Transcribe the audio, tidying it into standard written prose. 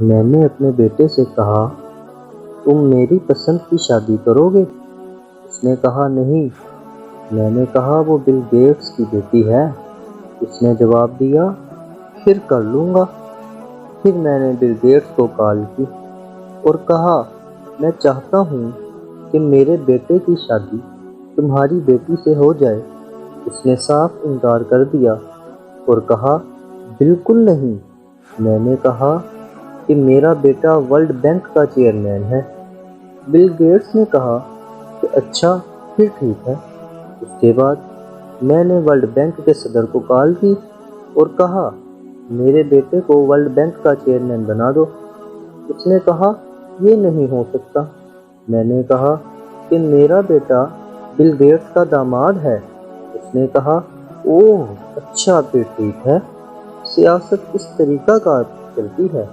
میں نے اپنے بیٹے سے کہا، تم میری پسند کی شادی کرو گے؟ اس نے کہا نہیں۔ میں نے کہا وہ بل گیٹس کی بیٹی ہے۔ اس نے جواب دیا، پھر کر لوں گا۔ پھر میں نے بل گیٹس کو کال کی اور کہا، میں چاہتا ہوں کہ میرے بیٹے کی شادی تمہاری بیٹی سے ہو جائے۔ اس نے صاف انکار کر دیا اور کہا، بالکل نہیں۔ میں نے کہا کہ میرا بیٹا ورلڈ بینک کا چیئرمین ہے۔ بل گیٹس نے کہا کہ اچھا، پھر ٹھیک ہے۔ اس کے بعد میں نے ورلڈ بینک کے صدر کو کال کی اور کہا، میرے بیٹے کو ورلڈ بینک کا چیئرمین بنا دو۔ اس نے کہا، یہ نہیں ہو سکتا۔ میں نے کہا کہ میرا بیٹا بل گیٹس کا داماد ہے۔ اس نے کہا، اوہ اچھا، پھر ٹھیک ہے۔ سیاست اس طریقہ کار چلتی ہے۔